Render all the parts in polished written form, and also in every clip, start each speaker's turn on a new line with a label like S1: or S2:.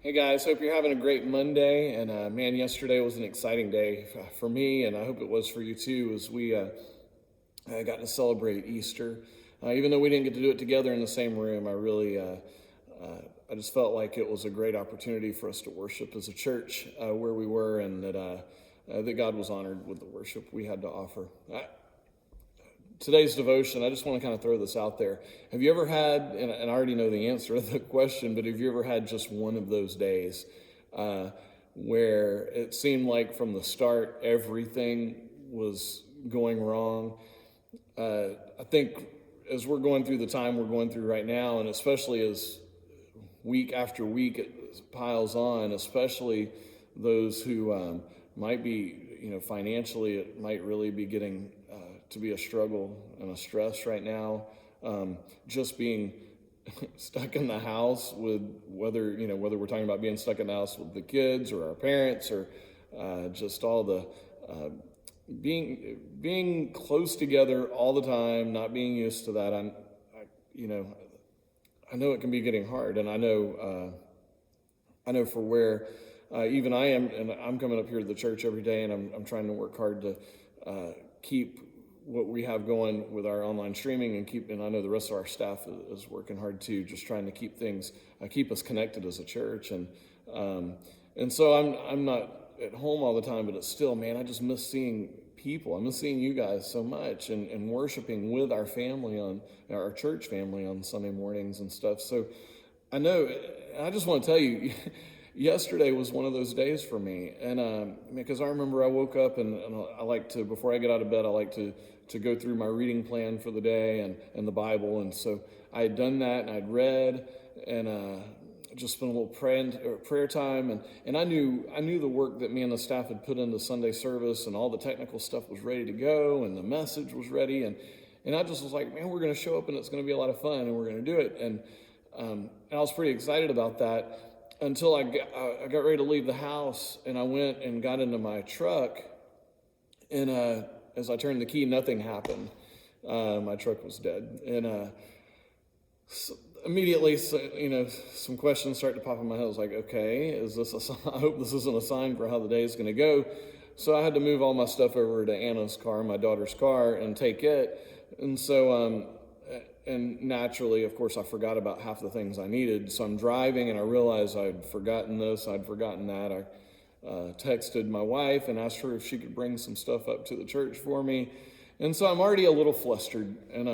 S1: Hey guys, hope you're having a great Monday. And man, yesterday was an exciting day for me, and I hope it was for you too, as we got to celebrate Easter. Even though we didn't get to do it together in the same room, I just felt like it was a great opportunity for us to worship as a church where we were, and that God was honored with the worship we had to offer. Today's devotion, I just want to kind of throw this out there. Have you ever had, and I already know the answer to the question, but have you ever had just one of those days where it seemed like from the start everything was going wrong? I think as we're going through the time we're going through right now, and especially as week after week it piles on, especially those who might be, financially, it might really be getting to be a struggle and a stress right now. Just being stuck in the house with whether we're talking about being stuck in the house with the kids or our parents or just all the being close together all the time, not being used to that. I know it can be getting hard, and I know for where even I am, and I'm coming up here to the church every day, and I'm trying to work hard to keep what we have going with our online streaming, and I know the rest of our staff is working hard too, just trying to keep things, keep us connected as a church, and so I'm not at home all the time, but it's still, man, I just miss seeing people. I miss seeing you guys so much, and worshiping with our family our church family on Sunday mornings and stuff. So I know, I just want to tell you, yesterday was one of those days for me, and because I remember I woke up and I like to, before I get out of bed, I like to go through my reading plan for the day and the Bible, and so I had done that, and I'd read, and just spent a little prayer time, and I knew the work that me and the staff had put into Sunday service, and all the technical stuff was ready to go, and the message was ready, and I just was like, man, we're going to show up, and it's going to be a lot of fun, and we're going to do it, and I was pretty excited about that until I got ready to leave the house, and I went and got into my truck, and as I turned the key, nothing happened. My truck was dead, and immediately, some questions start to pop in my head. I was like, okay, is this I hope this isn't a sign for how the day is going to go. So I had to move all my stuff over to Anna's car, my daughter's car, and take it. And so, and naturally, of course, I forgot about half the things I needed. So I'm driving, and I realized I'd forgotten this, I'd forgotten that. I texted my wife and asked her if she could bring some stuff up to the church for me. And so I'm already a little flustered, and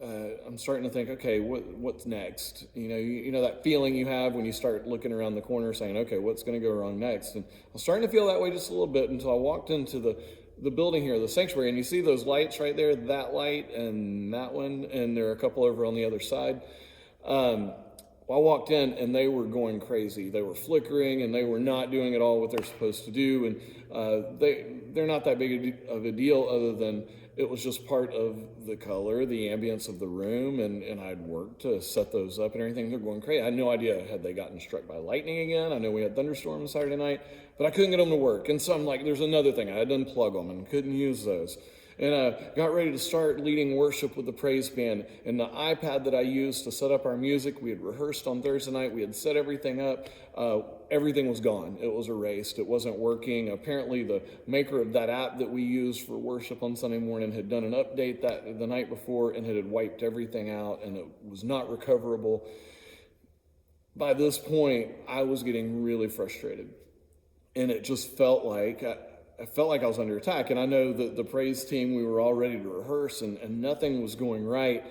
S1: I'm starting to think, okay, what's next? You know that feeling you have when you start looking around the corner saying, okay, what's going to go wrong next? And I was starting to feel that way just a little bit until I walked into the building here, the sanctuary, and you see those lights right there, that light and that one, and there are a couple over on the other side. I walked in, and they were going crazy. They were flickering, and they were not doing at all what they're supposed to do. And they're not that big of a deal, other than it was just part of the color, the ambience of the room, and I'd worked to set those up and everything. They're going crazy. I had no idea, had they gotten struck by lightning again? I know we had thunderstorms Saturday night, but I couldn't get them to work. And so I'm like, there's another thing. I had to unplug them and couldn't use those. And got ready to start leading worship with the praise band. And the iPad that I used to set up our music, we had rehearsed on Thursday night. We had set everything up. Everything was gone. It was erased. It wasn't working. Apparently, the maker of that app that we use for worship on Sunday morning had done an update that the night before, and it had wiped everything out, and it was not recoverable. By this point, I was getting really frustrated, and it just felt like I felt like I was under attack. And I know that the praise team, we were all ready to rehearse, and nothing was going right.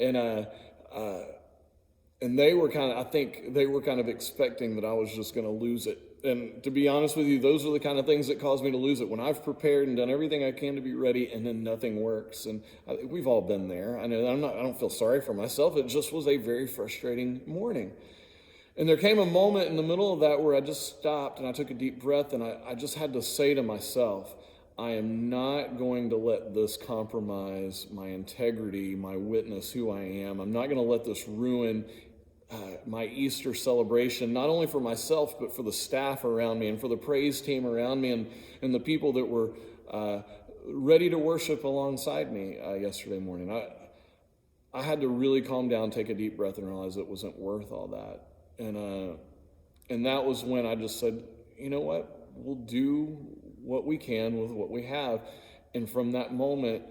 S1: And they were I think they were kind of expecting that I was just going to lose it. And to be honest with you, those are the kind of things that cause me to lose it. When I've prepared and done everything I can to be ready, and then nothing works. And we've all been there. I know I don't feel sorry for myself. It just was a very frustrating morning. And there came a moment in the middle of that where I just stopped, and I took a deep breath, and I just had to say to myself, I am not going to let this compromise my integrity, my witness, who I am. I'm not going to let this ruin my Easter celebration, not only for myself, but for the staff around me and for the praise team around me, and the people that were ready to worship alongside me yesterday morning. I had to really calm down, take a deep breath, and realize it wasn't worth all that. And And that was when I just said, you know what, we'll do what we can with what we have. And from that moment,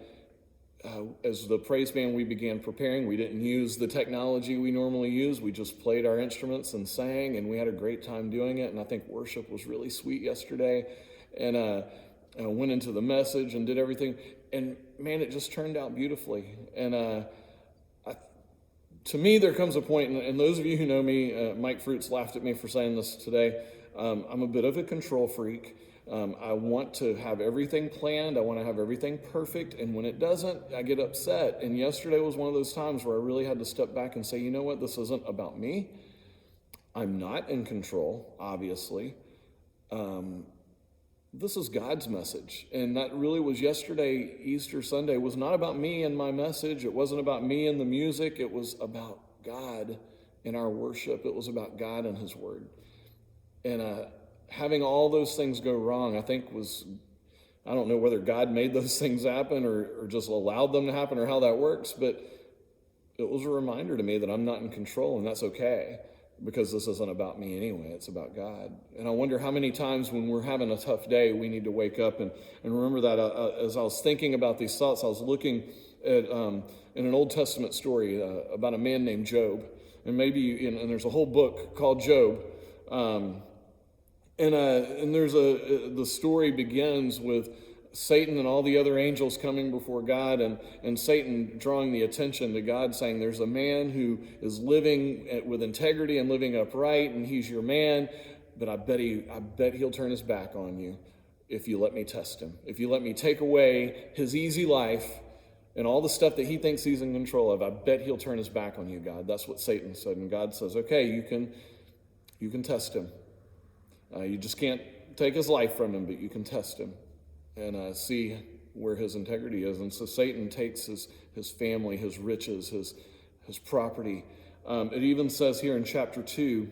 S1: as the praise band, we began preparing. We didn't use the technology we normally use. We just played our instruments and sang, and we had a great time doing it. And I think worship was really sweet yesterday. And I went into the message and did everything. And man, it just turned out beautifully. And to me, there comes a point, and those of you who know me, Mike Fruits laughed at me for saying this today. I'm a bit of a control freak. I want to have everything planned. I want to have everything perfect. And when it doesn't, I get upset. And yesterday was one of those times where I really had to step back and say, you know what? This isn't about me. I'm not in control, obviously. This is God's message. And that really was yesterday, Easter Sunday, was not about me and my message. It wasn't about me and the music. It was about God in our worship. It was about God and his word. And having all those things go wrong, I think I don't know whether God made those things happen or just allowed them to happen or how that works, but it was a reminder to me that I'm not in control, and that's okay, because this isn't about me anyway. It's about God. And I wonder how many times when we're having a tough day, we need to wake up and remember that. As I was thinking about these thoughts, I was looking at in an Old Testament story about a man named Job. And and there's a whole book called Job. And there's the story begins with Satan and all the other angels coming before God, and Satan drawing the attention to God, saying, there's a man who is living with integrity and living upright, and he's your man, but I bet he'll turn his back on you if you let me test him. If you let me take away his easy life and all the stuff that he thinks he's in control of, I bet he'll turn his back on you, God. That's what Satan said. And God says, okay, you can test him. You just can't take his life from him, but you can test him and see where his integrity is. And so Satan takes his family, his riches, his property. It even says here in chapter 2,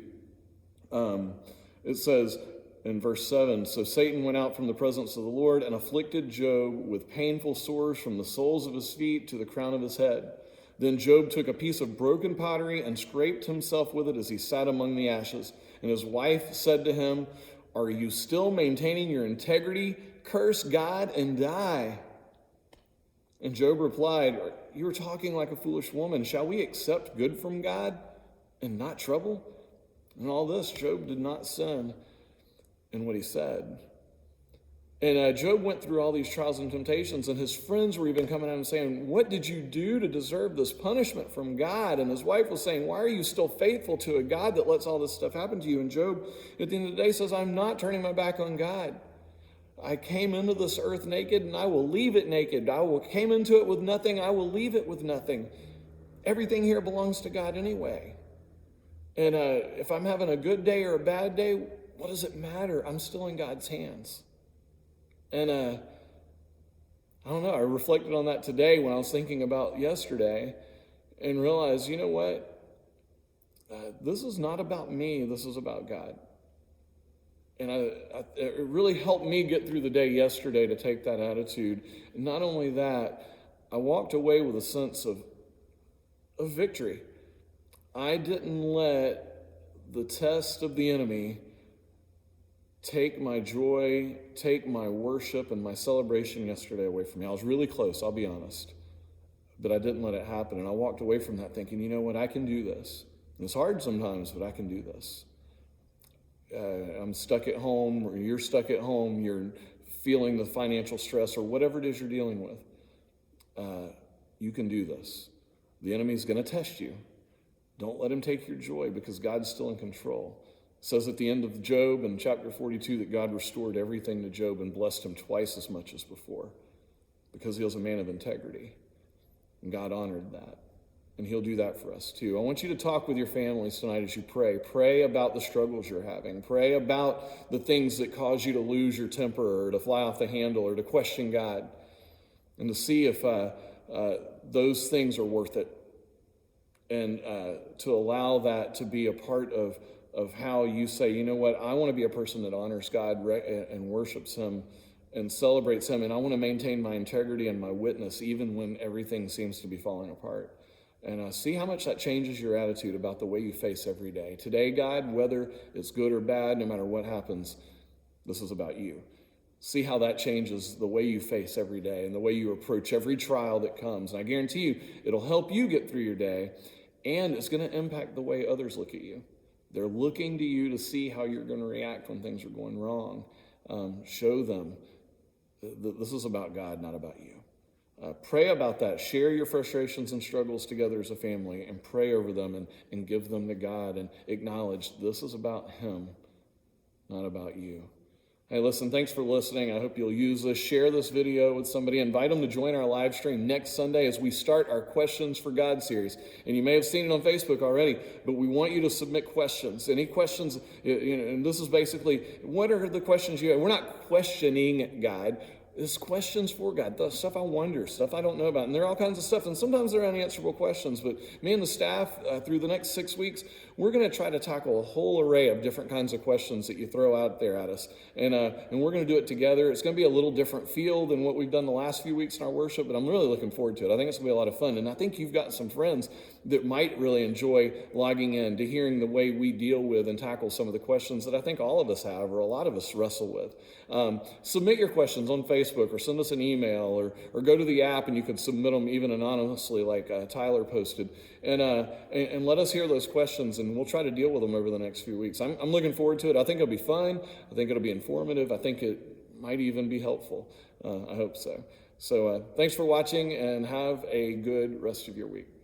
S1: it says in verse 7, so Satan went out from the presence of the Lord and afflicted Job with painful sores from the soles of his feet to the crown of his head. Then Job took a piece of broken pottery and scraped himself with it as he sat among the ashes. And his wife said to him, are you still maintaining your integrity? Curse God and die. And Job replied, you are talking like a foolish woman. Shall we accept good from God and not trouble? In all this, Job did not sin in what he said. And Job went through all these trials and temptations, and his friends were even coming out and saying, what did you do to deserve this punishment from God? And his wife was saying, why are you still faithful to a God that lets all this stuff happen to you? And Job, at the end of the day, says, I'm not turning my back on God. I came into this earth naked, and I will leave it naked. Came into it with nothing, I will leave it with nothing. Everything here belongs to God anyway. And if I'm having a good day or a bad day, what does it matter? I'm still in God's hands. And I don't know, I reflected on that today when I was thinking about yesterday and realized, you know what? This is not about me. This is about God. And it really helped me get through the day yesterday to take that attitude. And not only that, I walked away with a sense of victory. I didn't let the test of the enemy take my joy, take my worship and my celebration yesterday away from me. I was really close, I'll be honest. But I didn't let it happen. And I walked away from that thinking, you know what, I can do this. And it's hard sometimes, but I can do this. I'm stuck at home, or you're stuck at home, you're feeling the financial stress or whatever it is you're dealing with. You can do this. The enemy's going to test you. Don't let him take your joy, because God's still in control. It says at the end of Job in chapter 42 that God restored everything to Job and blessed him twice as much as before, because he was a man of integrity. And God honored that. And he'll do that for us too. I want you to talk with your families tonight as you pray. Pray about the struggles you're having. Pray about the things that cause you to lose your temper or to fly off the handle or to question God, and to see if those things are worth it, and to allow that to be a part of how you say, you know what, I want to be a person that honors God and worships him and celebrates him, and I want to maintain my integrity and my witness even when everything seems to be falling apart. And see how much that changes your attitude about the way you face every day. Today, God, whether it's good or bad, no matter what happens, this is about you. See how that changes the way you face every day and the way you approach every trial that comes. And I guarantee you, it'll help you get through your day, and it's going to impact the way others look at you. They're looking to you to see how you're going to react when things are going wrong. Show them that this is about God, not about you. Pray about that. Share your frustrations and struggles together as a family and pray over them and give them to God and acknowledge this is about Him, not about you. Hey, listen, thanks for listening. I hope you'll use this. Share this video with somebody. Invite them to join our live stream next Sunday as we start our Questions for God series. And you may have seen it on Facebook already, but we want you to submit questions. Any questions, and this is basically, what are the questions you have? We're not questioning God. It's questions for God, the stuff I wonder, stuff I don't know about. And there are all kinds of stuff, and sometimes they're unanswerable questions. But me and the staff, through the next 6 weeks, we're going to try to tackle a whole array of different kinds of questions that you throw out there at us. And we're going to do it together. It's going to be a little different feel than what we've done the last few weeks in our worship, but I'm really looking forward to it. I think it's going to be a lot of fun. And I think you've got some friends that might really enjoy logging in to hearing the way we deal with and tackle some of the questions that I think all of us have or a lot of us wrestle with. Submit your questions on Facebook or send us an email or go to the app and you can submit them even anonymously like Tyler posted. And let us hear those questions and we'll try to deal with them over the next few weeks. I'm looking forward to it. I think it'll be fun. I think it'll be informative. I think it might even be helpful. I hope so. So thanks for watching and have a good rest of your week.